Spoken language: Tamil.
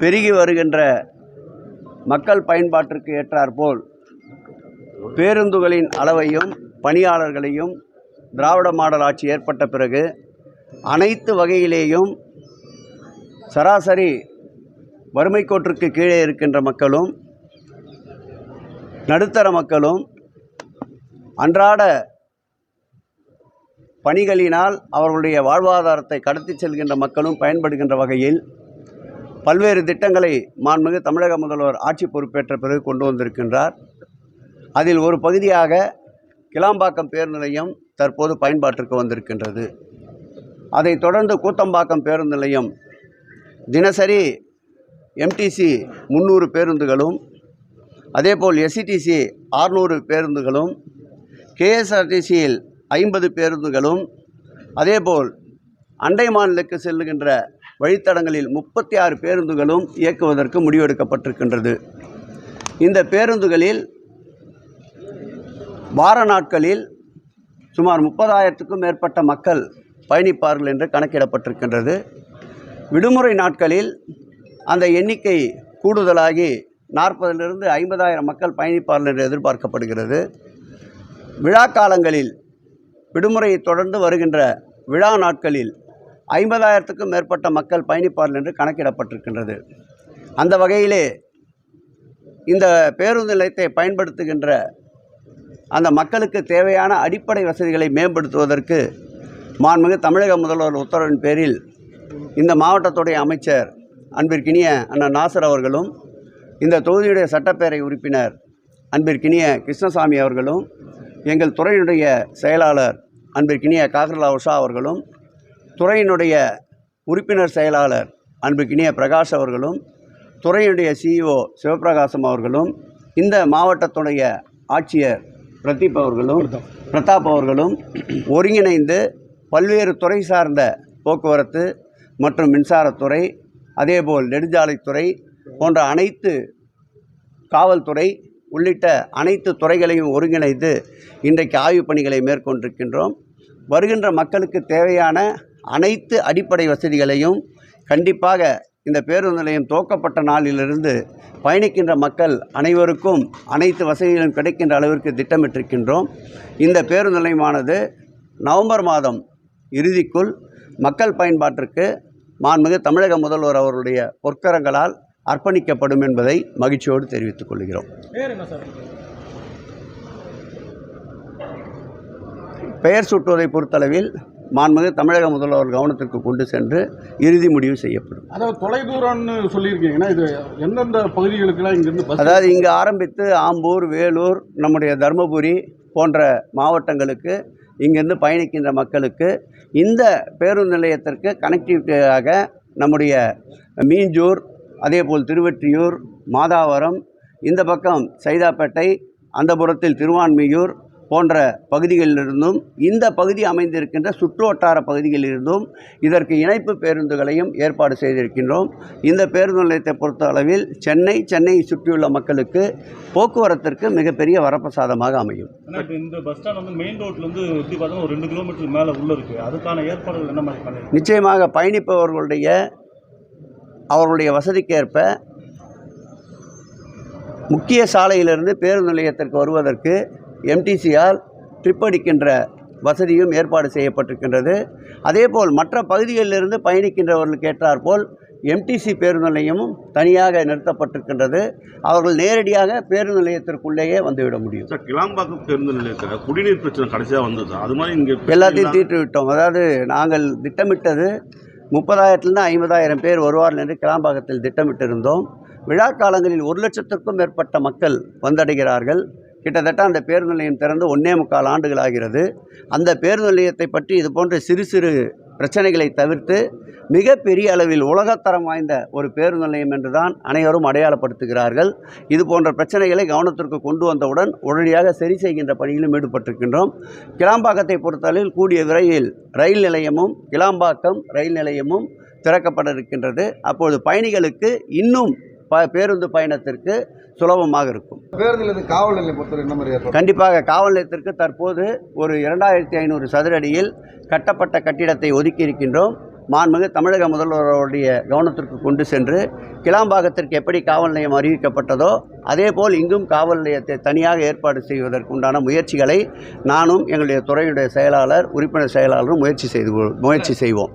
பெருகி வருகின்ற மக்கள் பயன்பாட்டிற்கு ஏற்றாற்போல் பேருந்துகளின் அளவையும் பணியாளர்களையும் திராவிட மாடல் ஆட்சி ஏற்பட்ட பிறகு அனைத்து வகையிலேயும் சராசரி வறுமை கோட்டிற்கு கீழே இருக்கின்ற மக்களும் நடுத்தர மக்களும் அன்றாட பணிகளினால் அவர்களுடைய வாழ்வாதாரத்தை கடத்தி செல்கின்ற மக்களும் பயன்படுகின்ற வகையில் பல்வேறு திட்டங்களை மாண்புமிகு தமிழக முதல்வர் ஆட்சி பொறுப்பேற்ற பிறகு கொண்டு வந்திருக்கின்றார். அதில் ஒரு பகுதியாக கிளாம்பாக்கம் பேருந்து நிலையம் தற்போது பயன்பாட்டிற்கு வந்திருக்கின்றது. அதைத் தொடர்ந்து கூத்தம்பாக்கம் பேருந்து நிலையம் தினசரி எம்டிசி 300 பேருந்துகளும், அதேபோல் எஸ்சிடிசி 600 பேருந்துகளும், கேஎஸ்ஆர்டிசியில் 50 பேருந்துகளும், அதேபோல் அண்டை மாநிலத்துக்கு செல்லுகின்ற வழித்தடங்களில் 36 பேருந்துகளும் இயக்குவதற்கு முடிவெடுக்கப்பட்டிருக்கின்றது. இந்த பேருந்துகளில் வார நாட்களில் சுமார் 30,000க்கும் மேற்பட்ட மக்கள் பயணிப்பார்கள் என்று கணக்கிடப்பட்டிருக்கின்றது. விடுமுறை நாட்களில் அந்த எண்ணிக்கை கூடுதலாகி 40,000 to 50,000 மக்கள் பயணிப்பார்கள் என்று எதிர்பார்க்கப்படுகிறது. விழா காலங்களில் விடுமுறையை தொடர்ந்து வருகின்ற விழா நாட்களில் 50,000க்கும் மேற்பட்ட மக்கள் பயணிப்பார்கள் என்று கணக்கிடப்பட்டிருக்கின்றது. அந்த வகையிலே இந்த பேருந்து நிலையத்தை பயன்படுத்துகின்ற அந்த மக்களுக்கு தேவையான அடிப்படை வசதிகளை மேம்படுத்துவதற்கு மாண்புமிகு தமிழக முதல்வர் உத்தரவின் பேரில் இந்த மாவட்டத்துடைய அமைச்சர் அன்பிற்கினிய அண்ணன் நாசர் அவர்களும், இந்த தொகுதியுடைய சட்டப்பேரவை உறுப்பினர் அன்பிற்கினிய கிருஷ்ணசாமி அவர்களும், எங்கள் துறையினுடைய செயலாளர் அன்பிற்கினிய காகர்லா உஷா அவர்களும், துறையினுடைய உறுப்பினர் செயலாளர் அன்பிற்கினிய பிரகாஷ் அவர்களும், துறையினுடைய சிஇஓ சிவபிரகாசம் அவர்களும், இந்த மாவட்டத்துடைய ஆட்சியர் பிரதாப் அவர்களும் ஒருங்கிணைந்து பல்வேறு துறை சார்ந்த போக்குவரத்து மற்றும் மின்சாரத்துறை, அதேபோல் நெடுஞ்சாலைத்துறை போன்ற அனைத்து காவல்துறை உள்ளிட்ட அனைத்து துறைகளையும் ஒருங்கிணைந்து இன்றைக்கு ஆய்வுப் பணிகளை மேற்கொண்டிருக்கின்றோம். வருகின்ற மக்களுக்கு தேவையான அனைத்து அடிப்படை வசதிகளையும் கண்டிப்பாக இந்த பேருந்து நிலையம் துவக்கப்பட்ட நாளிலிருந்து பயணிக்கின்ற மக்கள் அனைவருக்கும் அனைத்து வசதிகளும் கிடைக்கின்ற அளவிற்கு திட்டமிட்டிருக்கின்றோம். இந்த பேருந்து நிலையமானது நவம்பர் மாதம் இறுதிக்குள் மக்கள் பயன்பாட்டிற்கு மாண்புமிகு தமிழக முதல்வர் அவருடைய பொற்கரங்களால் அர்ப்பணிக்கப்படும் என்பதை மகிழ்ச்சியோடு தெரிவித்துக் கொள்கிறோம். பெயர் சூட்டுவதை பொறுத்தளவில் மாண்புமிகு தமிழக முதல்வர் கவனத்திற்கு கொண்டு சென்று இறுதி முடிவு செய்யப்படும். அதாவது தொலைதூரம்னு சொல்லியிருக்கீங்கன்னா, இது எந்தெந்த பகுதிகளுக்கெல்லாம் இங்கிருந்து, அதாவது இங்கு ஆரம்பித்து ஆம்பூர், வேலூர், நம்முடைய தருமபுரி போன்ற மாவட்டங்களுக்கு இங்கிருந்து பயணிக்கின்ற மக்களுக்கு இந்த பேருந்து நிலையத்திற்கு கனெக்டிவிட்டியாக நம்முடைய மீஞ்சூர், அதேபோல் திருவெற்றியூர், மாதாவரம், இந்த பக்கம் சைதாப்பேட்டை, அந்த புறத்தில் திருவான்மியூர் போன்ற பகுதிகளிலிருந்தும், இந்த பகுதி அமைந்திருக்கின்ற சுற்று வட்டார பகுதிகளிலிருந்தும் இதற்கு இணைப்பு பேருந்துகளையும் ஏற்பாடு செய்திருக்கின்றோம். இந்த பேருந்து நிலையத்தை பொறுத்த அளவில் சென்னை சுற்றியுள்ள மக்களுக்கு போக்குவரத்திற்கு மிகப்பெரிய வரப்பிரசாதமாக அமையும். இந்த பஸ் ஸ்டாண்ட் வந்து மெயின் ரோட்லேருந்து எப்படி பார்த்தா ஒரு 2 கிலோமீட்டருக்கு மேலே உள்ள இருக்குது. அதுக்கான ஏற்பாடுகள் என்ன மாதிரி பண்ணுறீங்க? நிச்சயமாக அவர்களுடைய வசதிக்கேற்ப முக்கிய சாலையிலிருந்து பேருந்து நிலையத்திற்கு வருவதற்கு எம்டிசியால் ட்ரிப் அடிக்கின்ற வசதியும் ஏற்பாடு செய்யப்பட்டிருக்கின்றது. அதேபோல் மற்ற பகுதிகளிலிருந்து பயணிக்கின்றவர்களுக்கு ஏற்றாற்போல் எம்டிசி பேருந்து நிலையமும் தனியாக நிறுத்தப்பட்டிருக்கின்றது. அவர்கள் நேரடியாக பேருந்து நிலையத்திற்குள்ளேயே வந்துவிட முடியும். கிளாம்பாக்கம் பேருந்து நிலையத்தில் குடிநீர் பிரச்சனை கடைசியாக வந்தது, அது மாதிரி இங்கே எல்லாத்தையும் தீர்த்துவிட்டோம். அதாவது நாங்கள் திட்டமிட்டது 30,000 to 50,000 பேர் வருவார்கள் என்று கிளாம்பாக்கத்தில் திட்டமிட்டிருந்தோம். விழா காலங்களில் 1 லட்சத்திற்கும் மேற்பட்ட மக்கள் வந்தடைகிறார்கள். கிட்டத்தட்ட அந்த பேருந்து நிலையம் திறந்து 1.25 ஆண்டுகள் ஆகிறது. அந்த பேருந்து நிலையத்தை பற்றி இது போன்ற சிறு சிறு பிரச்சனைகளை தவிர்த்து மிகப்பெரிய அளவில் உலகத்தரம் வாய்ந்த ஒரு பேருந்து நிலையம் என்றுதான் அனைவரும் அடையாளப்படுத்துகிறார்கள். இது போன்ற பிரச்சனைகளை கவனத்திற்கு கொண்டு வந்தவுடன் உடனடியாக சரி செய்கின்ற பணியிலும் ஈடுபட்டிருக்கின்றோம். கிளாம்பாக்கத்தை பொறுத்தளவில் கூடிய விரைவில் ரயில் நிலையமும் கிளாம்பாக்கம் ரயில் நிலையமும் திறக்கப்பட இருக்கின்றது. அப்பொழுது பயணிகளுக்கு இன்னும் பேருந்து பயணத்திற்கு சுலபமாக இருக்கும். பேருந்து நிலையத்தில் காவல் நிலையம் பொறுத்தவரை என்ன மாதிரி? கண்டிப்பாக காவல் நிலையத்திற்கு தற்போது ஒரு 2500 சதுர அடியில் கட்டப்பட்ட கட்டிடத்தை ஒதுக்கி இருக்கின்றோம். மாண்புமிகு தமிழக முதல்வருடைய கவனத்திற்கு கொண்டு சென்று கிளாம்பாக்கத்திற்கு எப்படி காவல் நிலையம் அறிவிக்கப்பட்டதோ அதேபோல் இங்கும் காவல் நிலையத்தை தனியாக ஏற்பாடு செய்வதற்கு உண்டான முயற்சிகளை நானும் எங்களுடைய துறையுடைய செயலாளர் உறுப்பினர் செயலாளரும் முயற்சி செய்வோம்.